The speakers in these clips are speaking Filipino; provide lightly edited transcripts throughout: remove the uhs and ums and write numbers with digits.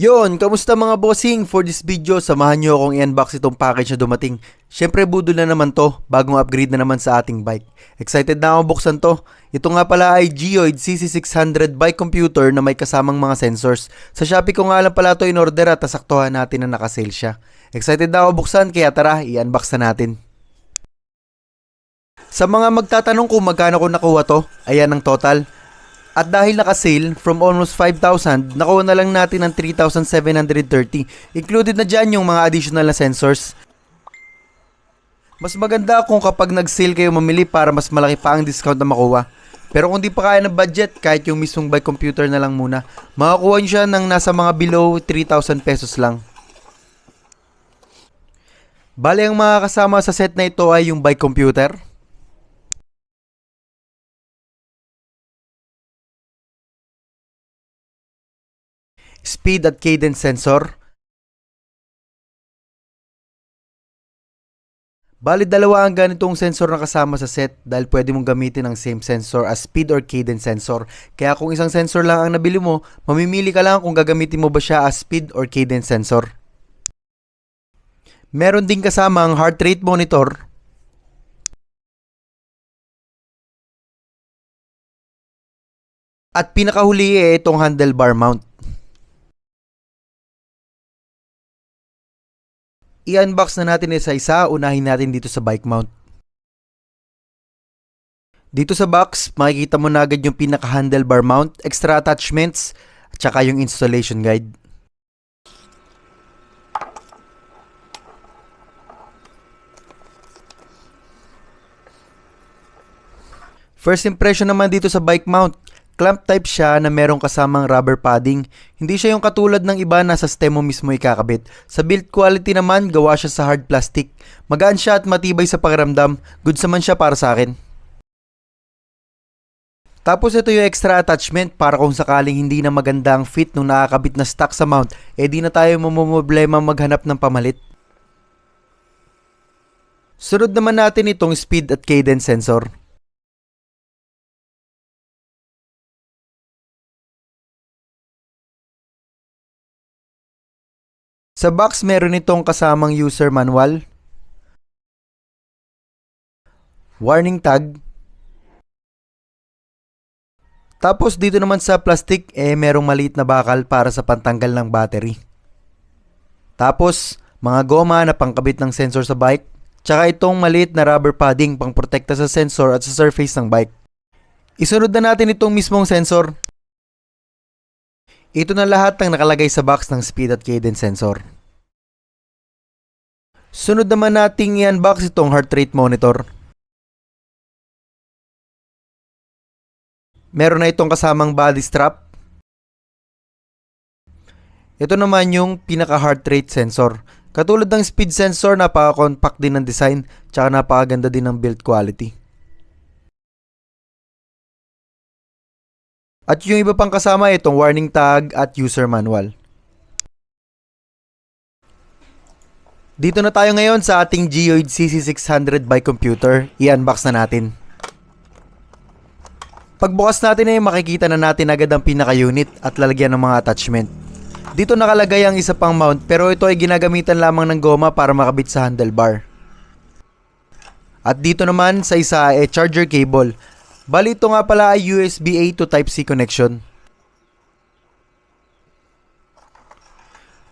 Yon, kamusta mga bossing? For this video, samahan nyo akong i-unbox itong package na dumating. Syempre budol na naman to, bagong upgrade na naman sa ating bike. Excited na akong buksan to. Ito nga pala ay Geoid CC600 bike computer na may kasamang mga sensors. Sa Shopee ko nga lang pala to in order at tasaktuhan natin na nakasale siya. Excited na ako buksan kaya tara, i-unbox na natin. Sa mga magtatanong kung magkano ko nakuha to, ayan ang total. At dahil naka-sale, from almost 5,000, nakuha na lang natin ng 3,730. Included na dyan yung mga additional na sensors. Mas maganda kung kapag nag-sale kayo mamili para mas malaki pa ang discount na makuha. Pero kung di pa kaya ng budget, kahit yung mismong bike computer na lang muna, makakuha nyo siya ng nasa mga below 3,000 pesos lang. Bale, ang mga kasama sa set na ito ay yung bike computer, speed at cadence sensor. Bali, dalawa ang ganitong sensor na kasama sa set dahil pwede mong gamitin ang same sensor as speed or cadence sensor. Kaya kung isang sensor lang ang nabili mo, mamimili ka lang kung gagamitin mo ba siya as speed or cadence sensor. Meron din kasama ang heart rate monitor, at pinakahuli itong handlebar mount. I-unbox na natin isa-isa, unahin natin dito sa bike mount. Dito sa box, makikita mo na agad yung pinaka-handlebar mount, extra attachments, at saka yung installation guide. First impression naman dito sa bike mount, clamp type siya na merong kasamang rubber padding. Hindi siya yung katulad ng iba na sa stem mo mismo ikakabit. Sa build quality naman, gawa siya sa hard plastic. Magaan siya at matibay sa pakiramdam. Goods naman siya para sa akin. Tapos ito yung extra attachment para kung sakaling hindi na maganda ang fit nung nakakabit na stock sa mount, di na tayo mamumblema maghanap ng pamalit. Sunod naman natin itong speed at cadence sensor. Sa box, meron itong kasamang user manual, warning tag, tapos dito naman sa plastic, merong maliit na bakal para sa pantanggal ng battery. Tapos, mga goma na pangkabit ng sensor sa bike, tsaka itong maliit na rubber padding pang protekta sa sensor at sa surface ng bike. Isunod na natin itong mismong sensor. Ito na lahat ng nakalagay sa box ng speed at cadence sensor. Sunod naman nating i-unbox itong heart rate monitor. Meron na itong kasamang body strap. Ito naman yung pinaka heart rate sensor. Katulad ng speed sensor, napaka-compact din ng design, tsaka napakaganda din ng build quality. At yung iba pang kasama, itong warning tag at user manual. Dito na tayo ngayon sa ating Geoid CC600 bike computer. I-unbox na natin. Pagbukas natin makikita na natin agad ang pinaka-unit at lalagyan ng mga attachment. Dito nakalagay ang isa pang mount pero ito ay ginagamitan lamang ng goma para makabit sa handlebar. At dito naman sa isa ay charger cable. Bali ito nga pala ay USB-A to Type-C connection.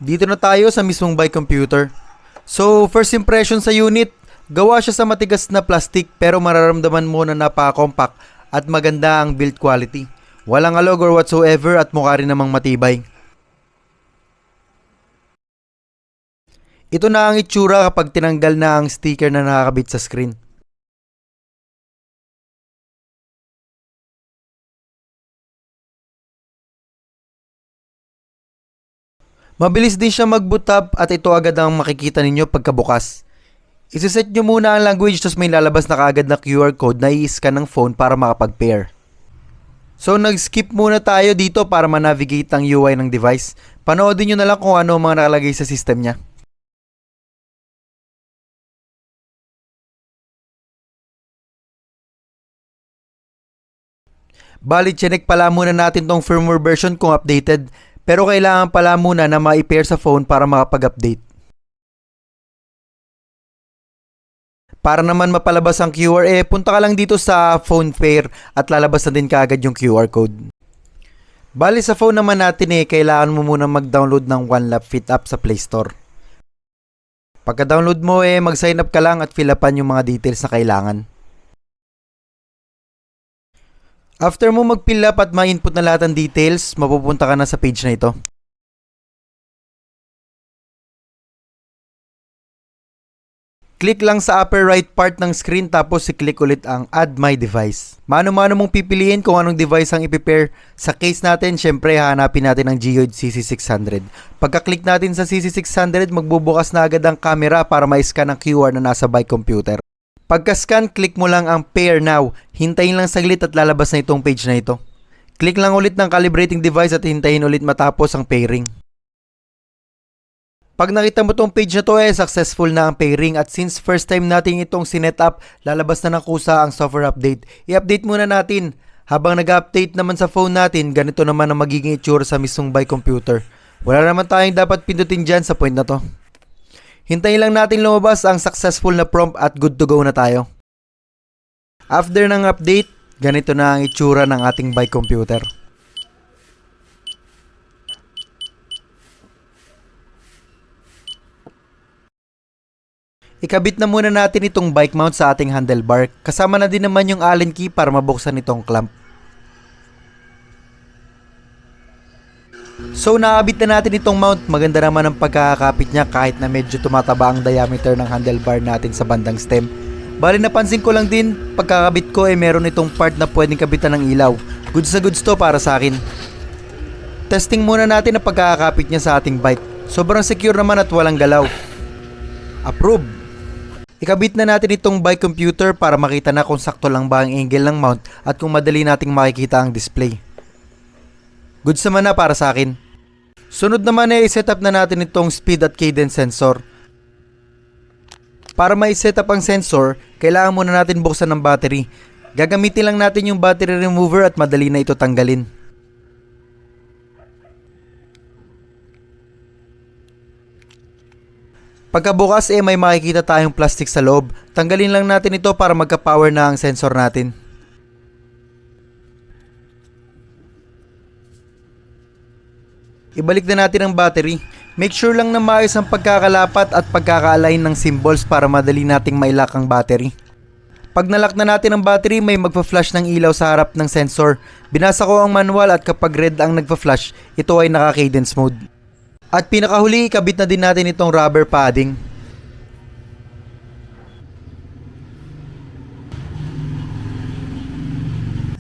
Dito na tayo sa mismong bike computer. So first impression sa unit, gawa siya sa matigas na plastic pero mararamdaman mo na napaka-compact at maganda ang build quality. Walang alog or whatsoever at mukha rin namang matibay. Ito na ang itsura kapag tinanggal na ang sticker na nakakabit sa screen. Mabilis din siya mag-boot up at ito agad ang makikita ninyo pagkabukas. Isiset nyo muna ang language tapos may lalabas na kaagad na QR code na i-scan ng phone para makapag-pair. So nag-skip muna tayo dito para ma-navigate ang UI ng device. Panoodin nyo na lang kung ano ang mga nakalagay sa system niya. Bali, chinek pala muna natin tong firmware version kung updated. Pero kailangan pala muna na ma-pair sa phone para makapag-update. Para naman mapalabas ang QR, punta ka lang dito sa phone pair at lalabas na din kaagad yung QR code. Bali sa phone naman natin kailangan mo muna mag-download ng OneLapFit app sa Play Store. Pagka-download mo mag-sign up ka lang at fill upan yung mga details na kailangan. After mo mag-fill up at ma-input na lahat ng details, mapupunta ka na sa page na ito. Click lang sa upper right part ng screen tapos i-click ulit ang Add My Device. Mano-mano mong pipiliin kung anong device ang i-pair. Sa case natin, syempre hahanapin natin ang Geode CC600. Pagka-click natin sa CC600, magbubukas na agad ang camera para ma-scan ang QR na nasa bike computer. Pagka-scan, click mo lang ang Pair Now. Hintayin lang saglit at lalabas na itong page na ito. Click lang ulit ng Calibrating Device at hintayin ulit matapos ang pairing. Pag nakita mo tong page na to successful na ang pairing at since first time natin itong sinet up, lalabas na ng kusa ang software update. I-update muna natin. Habang nag-update naman sa phone natin, ganito naman ang magiging itsura sa mismong bike computer. Wala naman tayong dapat pindutin dyan sa point na to. Hintayin lang natin lumabas ang successful na prompt at good to go na tayo. After ng update, ganito na ang itsura ng ating bike computer. Ikabit na muna natin itong bike mount sa ating handlebar. Kasama na din naman yung Allen key para mabuksan itong clamp. So nakabit na natin itong mount. Maganda naman ang pagkakapit niya kahit na medyo tumataba ang diameter ng handlebar natin sa bandang stem. Bali napansin ko lang din pagkakabit ko meron itong part na pwedeng kabitan ng ilaw. Goods na goods to para sa akin. Testing muna natin ang pagkakapit niya sa ating bike. Sobrang secure naman at walang galaw. Approve! Ikabit na natin itong bike computer para makita na kung sakto lang ba ang angle ng mount at kung madali nating makikita ang display. Goods naman na para sa akin. Sunod naman i-set up na natin itong speed at cadence sensor. Para ma-set up ang sensor, kailangan muna natin buksan ng battery. Gagamitin lang natin yung battery remover at madali na ito tanggalin. Pagkabukas may makikita tayong plastic sa loob. Tanggalin lang natin ito para magka-power na ang sensor natin. Ibalik na natin ang battery. Make sure lang na maayos ang pagkakalapat at pagkaka-align ng symbols para madali nating mailak ang battery. Pag nalock na natin ang battery, may magpa-flash ng ilaw sa harap ng sensor. Binasa ko ang manual at kapag red ang nagpa-flash, ito ay naka-cadence mode. At pinakahuli, ikabit na din natin itong rubber padding.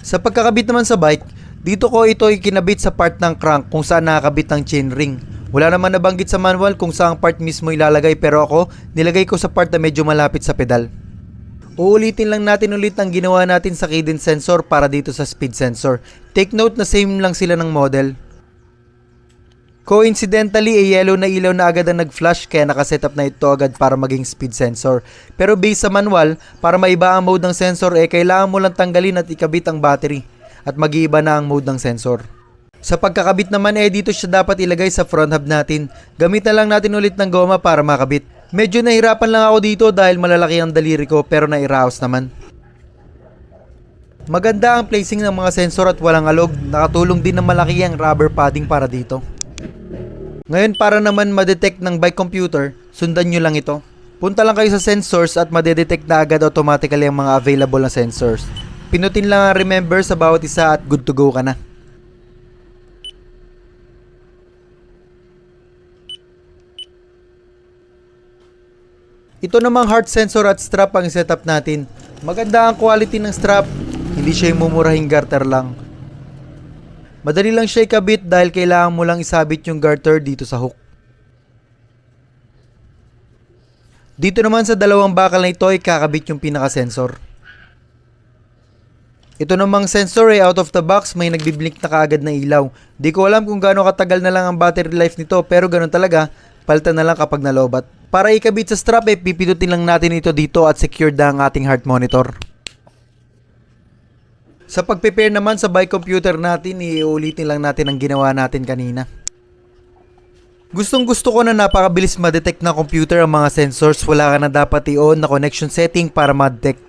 Sa pagkakabit naman sa bike, dito ko ito ikinabit sa part ng crank kung saan nakakabit ang chainring. Wala naman nabanggit sa manual kung saan part mismo ilalagay pero ako, nilagay ko sa part na medyo malapit sa pedal. Uulitin lang natin ulit ang ginawa natin sa cadence sensor para dito sa speed sensor. Take note na same lang sila ng model. Coincidentally, yellow na ilaw na agad ang nag-flash kaya nakasetup na ito agad para maging speed sensor. Pero based sa manual, para maiba ang mode ng sensor kailangan mo lang tanggalin at ikabit ang battery at mag-iiba na ang mode ng sensor. Sa pagkakabit naman dito siya dapat ilagay sa front hub natin. Gamit na lang natin ulit ng goma para makabit. Medyo nahirapan lang ako dito dahil malalaki ang daliri ko pero nairaos naman. Maganda ang placing ng mga sensor at walang alog. Nakatulong din na malaki ang rubber padding para dito. Ngayon para naman ma-detect ng bike computer, sundan nyo lang ito. Punta lang kayo sa sensors at ma-detect na agad automatically ang mga available na sensors. Pinutin lang ang remember sa bawat isa at good to go ka na. Ito namang heart sensor at strap ang setup natin. Maganda ang quality ng strap, hindi siya yung mumurahing garter lang. Madali lang siya ikabit dahil kailangan mo lang isabit yung garter dito sa hook. Dito naman sa dalawang bakal na ito ay kakabit yung pinaka-sensor. Ito namang sensor out of the box, may nagbiblink na kaagad na ilaw. Di ko alam kung gaano katagal na lang ang battery life nito pero ganun talaga, palitan na lang kapag nalobat. Para ikabit sa strap pipindutin lang natin ito dito at secured na ang ating heart monitor. Sa pag-prepare naman sa bike computer natin, iulitin lang natin ang ginawa natin kanina. Gustong gusto ko na napakabilis ma-detect ng computer ang mga sensors, wala ka na dapat i-on na connection setting para ma-detect.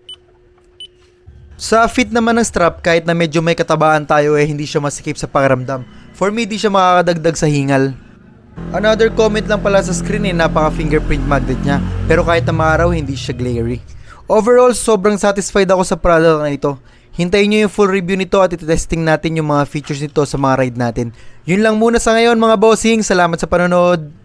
Sa fit naman ng strap, kahit na medyo may katabaan tayo hindi siya masikip sa pakiramdam. For me, di siya makakadagdag sa hingal. Another comment lang pala sa screen napaka-fingerprint magnet niya, pero kahit na maaraw, hindi siya glary. Overall, sobrang satisfied ako sa product na ito. Hintayin nyo yung full review nito at itesting natin yung mga features nito sa mga ride natin. Yun lang muna sa ngayon mga bossing, salamat sa panonood.